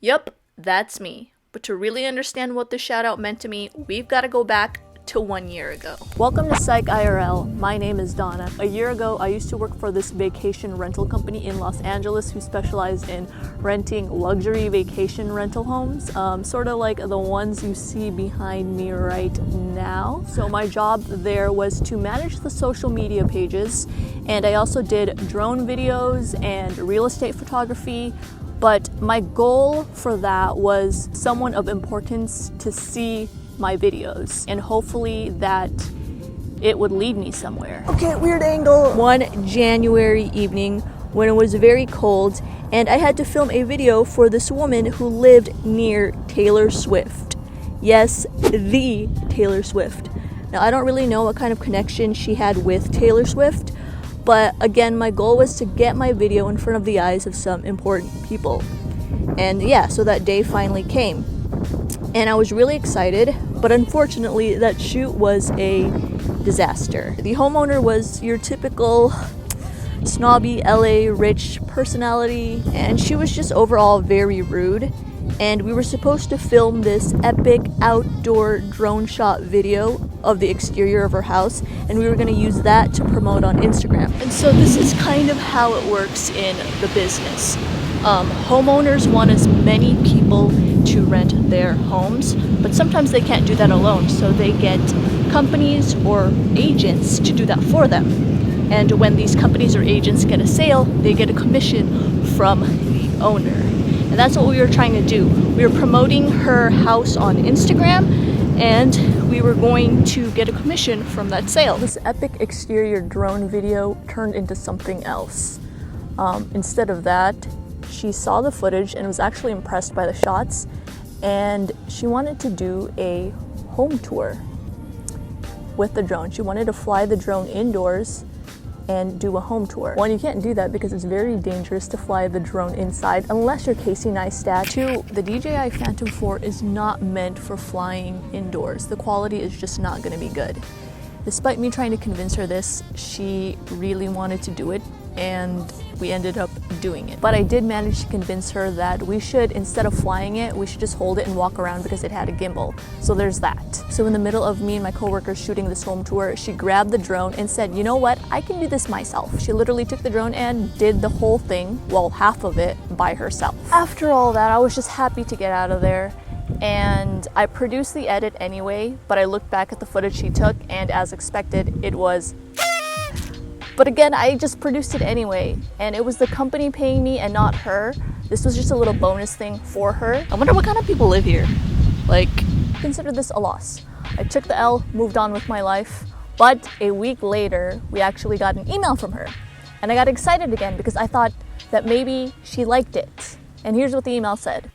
Yup, that's me. But to really understand what the shout out meant to me, we've got to go back to 1 year ago. Welcome to Psych IRL. My name is Donna. A year ago, I used to work for this vacation rental company in Los Angeles who specialized in renting luxury vacation rental homes, sort of like the ones you see behind me right now. So my job there was to manage the social media pages, and I also did drone videos and real estate photography. But my goal for that was someone of importance to see my videos, and hopefully that it would lead me somewhere. Okay, weird angle. One January evening when it was very cold, and I had to film a video for this woman who lived near Taylor Swift. Yes, the Taylor Swift. Now, I don't really know what kind of connection she had with Taylor Swift, but again, my goal was to get my video in front of the eyes of some important people. And yeah, so that day finally came. And I was really excited, but unfortunately that shoot was a disaster. The homeowner was your typical snobby LA rich personality, and she was just overall very rude. And we were supposed to film this epic outdoor drone shot video of the exterior of her house, and we were going to use that to promote on Instagram. And so this is kind of how it works in the business. Homeowners want as many people to rent their homes, but sometimes they can't do that alone, so they get companies or agents to do that for them. And when these companies or agents get a sale, they get a commission from the owner. And that's what we were trying to do. We were promoting her house on Instagram, and we were going to get a commission from that sale. This epic exterior drone video turned into something else. Instead of that, she saw the footage and was actually impressed by the shots, and she wanted to do a home tour with the drone. She wanted to fly the drone indoors and do a home tour. One, you can't do that because it's very dangerous to fly the drone inside unless you're Casey Neistat. Two, the DJI Phantom 4 is not meant for flying indoors. The quality is just not going to be good. Despite me trying to convince her this, she really wanted to do it, and we ended up doing it. But I did manage to convince her that we should, instead of flying it, we should just hold it and walk around because it had a gimbal. So there's that. So in the middle of me and my coworkers shooting this home tour, she grabbed the drone and said, you know what, I can do this myself. She literally took the drone and did the whole thing, well, half of it, by herself. After all that, I was just happy to get out of there. And I produced the edit anyway, but I looked back at the footage she took, and as expected, it was. But again, I just produced it anyway, and it was the company paying me and not her. This was just a little bonus thing for her. I wonder what kind of people live here. Like, consider this a loss. I took the L, moved on with my life, but a week later, we actually got an email from her. And I got excited again because I thought that maybe she liked it. And here's what the email said.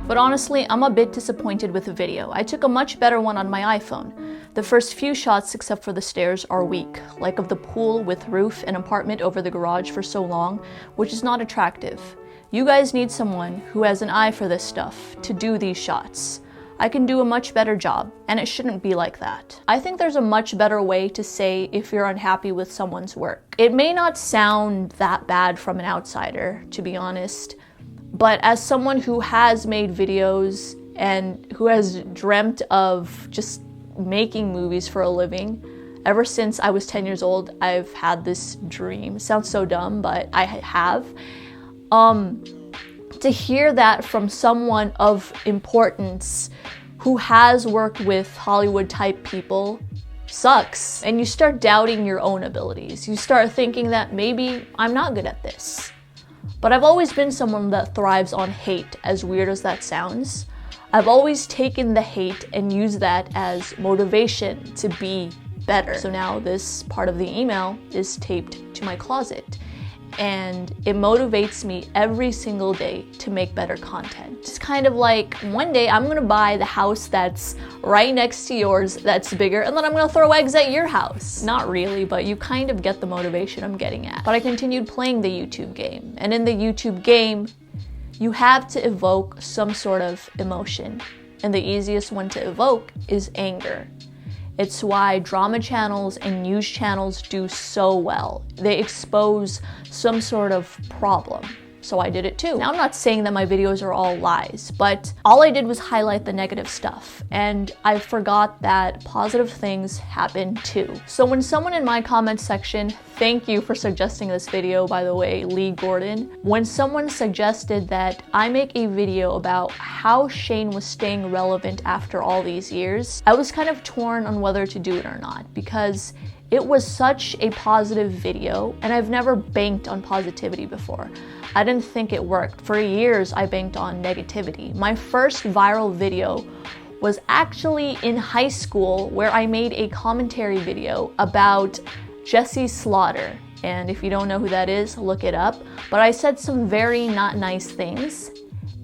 But honestly, I'm a bit disappointed with the video. I took a much better one on my iPhone. The first few shots, except for the stairs, are weak, like of the pool with roof and apartment over the garage for so long, which is not attractive. You guys need someone who has an eye for this stuff to do these shots. I can do a much better job, and it shouldn't be like that. I think there's a much better way to say if you're unhappy with someone's work. It may not sound that bad from an outsider, to be honest, but as someone who has made videos and who has dreamt of just making movies for a living, ever since I was 10 years old, I've had this dream. It sounds so dumb, but I have. To hear that from someone of importance who has worked with Hollywood type people sucks. And you start doubting your own abilities. You start thinking that maybe I'm not good at this. But I've always been someone that thrives on hate, as weird as that sounds. I've always taken the hate and used that as motivation to be better. So now this part of the email is taped to my closet, and it motivates me every single day to make better content. It's kind of like, one day I'm gonna buy the house that's right next to yours that's bigger, and then I'm gonna throw eggs at your house. Not really, but you kind of get the motivation I'm getting at. But I continued playing the YouTube game, and in the YouTube game, you have to evoke some sort of emotion, and the easiest one to evoke is anger. It's why drama channels and news channels do so well. They expose some sort of problem. so I did it too. Now, I'm not saying that my videos are all lies, but all I did was highlight the negative stuff, and I forgot that positive things happen too. So when someone in my comment section, thank you for suggesting this video, by the way, Lee Gordon, when someone suggested that I make a video about how Shane was staying relevant after all these years, I was kind of torn on whether to do it or not, because it was such a positive video, and I've never banked on positivity before. I didn't think it worked. For years, I banked on negativity. My first viral video was actually in high school, where I made a commentary video about Jesse Slaughter. And if you don't know who that is, look it up. But I said some very not nice things,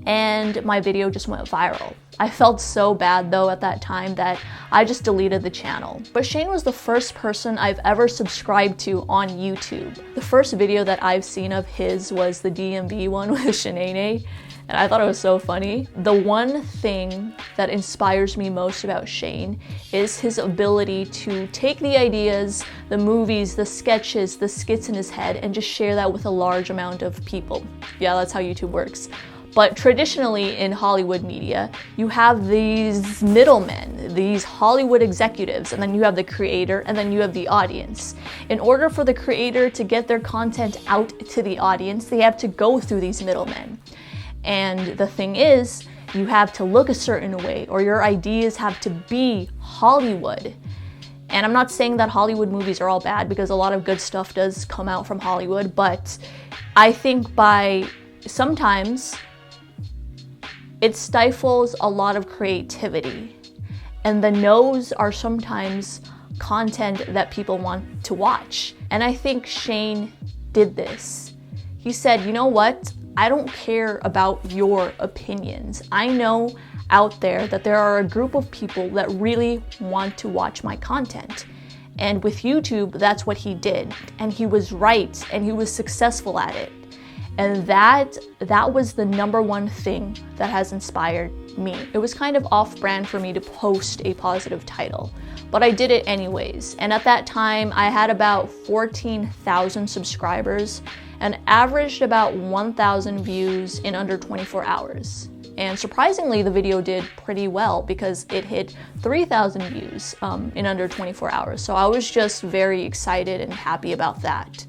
and my video just went viral. I felt so bad though at that time that I just deleted the channel. But Shane was the first person I've ever subscribed to on YouTube. The first video that I've seen of his was the DMV one with Shanae, and I thought it was so funny. The one thing that inspires me most about Shane is his ability to take the ideas, the movies, the sketches, the skits in his head, and just share that with a large amount of people. Yeah, that's how YouTube works. But traditionally in Hollywood media, you have these middlemen, these Hollywood executives, and then you have the creator, and then you have the audience. In order for the creator to get their content out to the audience, they have to go through these middlemen. And the thing is, you have to look a certain way, or your ideas have to be Hollywood. And I'm not saying that Hollywood movies are all bad, because a lot of good stuff does come out from Hollywood, but I think by sometimes it stifles a lot of creativity. And the no's are sometimes content that people want to watch. And I think Shane did this. He said, you know what? I don't care about your opinions. I know out there that there are a group of people that really want to watch my content. And with YouTube, that's what he did. And he was right, and he was successful at it. And that was the number one thing that has inspired me. It was kind of off-brand for me to post a positive title, but I did it anyways. And at that time, I had about 14,000 subscribers and averaged about 1,000 views in under 24 hours. And surprisingly, the video did pretty well because it hit 3,000 views in under 24 hours. So I was just very excited and happy about that.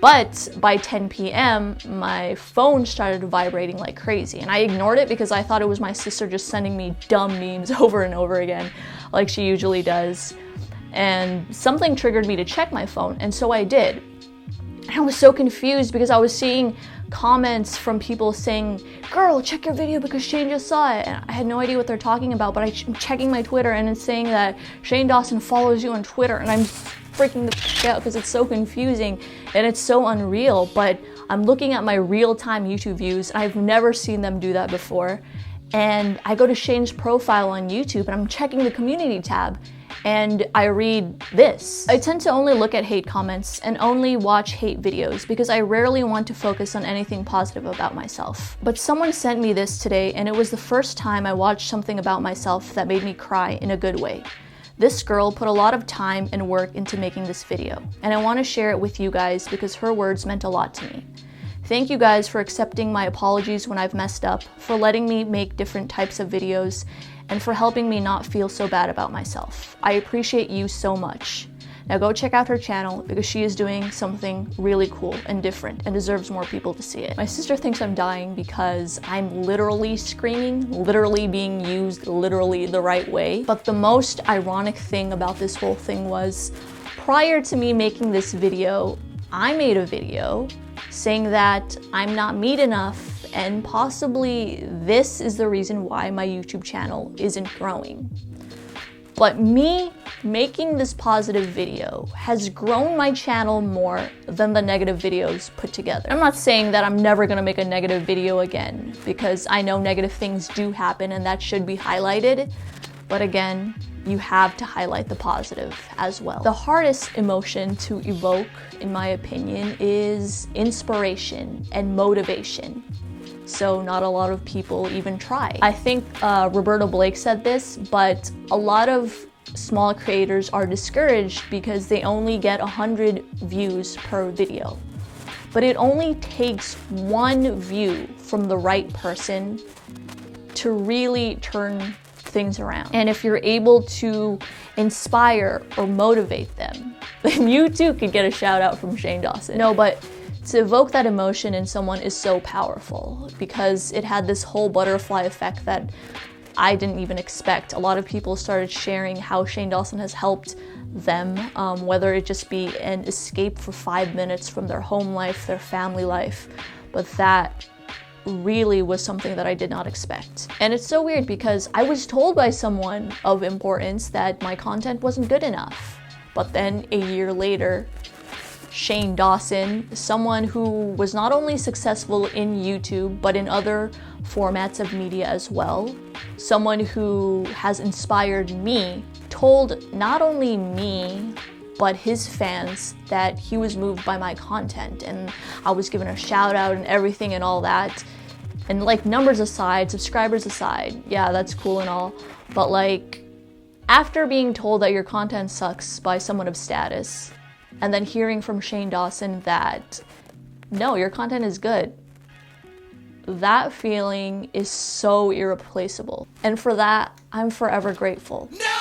But by 10 p.m., my phone started vibrating like crazy, and I ignored it because I thought it was my sister just sending me dumb memes over and over again, like she usually does. And something triggered me to check my phone, and so I did. And I was so confused because I was seeing comments from people saying, girl, check your video because Shane just saw it. And I had no idea what they're talking about, but I'm checking my Twitter and it's saying that Shane Dawson follows you on Twitter, and I'm freaking the f out because it's so confusing and it's so unreal. But I'm looking at my real-time YouTube views, and I've never seen them do that before. And I go to Shane's profile on YouTube and I'm checking the community tab, and I read this. I tend to only look at hate comments and only watch hate videos because I rarely want to focus on anything positive about myself. But someone sent me this today, and it was the first time I watched something about myself that made me cry in a good way. This girl put a lot of time and work into making this video, and I want to share it with you guys because her words meant a lot to me. Thank you guys for accepting my apologies when I've messed up, for letting me make different types of videos, and for helping me not feel so bad about myself. I appreciate you so much. Now go check out her channel because she is doing something really cool and different and deserves more people to see it. My sister thinks I'm dying because I'm literally screaming, literally being used literally the right way. But the most ironic thing about this whole thing was, prior to me making this video, I made a video saying that I'm not meat enough, and possibly this is the reason why my YouTube channel isn't growing. But me making this positive video has grown my channel more than the negative videos put together. I'm not saying that I'm never gonna make a negative video again, because I know negative things do happen and that should be highlighted. But again, you have to highlight the positive as well. The hardest emotion to evoke, in my opinion, is inspiration and motivation. So not a lot of people even try. I think Roberto Blake said this, but a lot of small creators are discouraged because they only get 100 views per video. But it only takes one view from the right person to really turn things around. And if you're able to inspire or motivate them, then you too could get a shout out from Shane Dawson. No, but to evoke that emotion in someone is so powerful because it had this whole butterfly effect that I didn't even expect. A lot of people started sharing how Shane Dawson has helped them, whether it just be an escape for 5 minutes from their home life, their family life, but that really was something that I did not expect. And it's so weird because I was told by someone of importance that my content wasn't good enough, but then a year later, Shane Dawson, someone who was not only successful in YouTube, but in other formats of media as well, someone who has inspired me, told not only me, but his fans that he was moved by my content, and I was given a shout out and everything and all that. And like, numbers aside, subscribers aside, yeah, that's cool and all, but like, after being told that your content sucks by someone of status, and then hearing from Shane Dawson that, no, your content is good, that feeling is so irreplaceable. And for that, I'm forever grateful. No!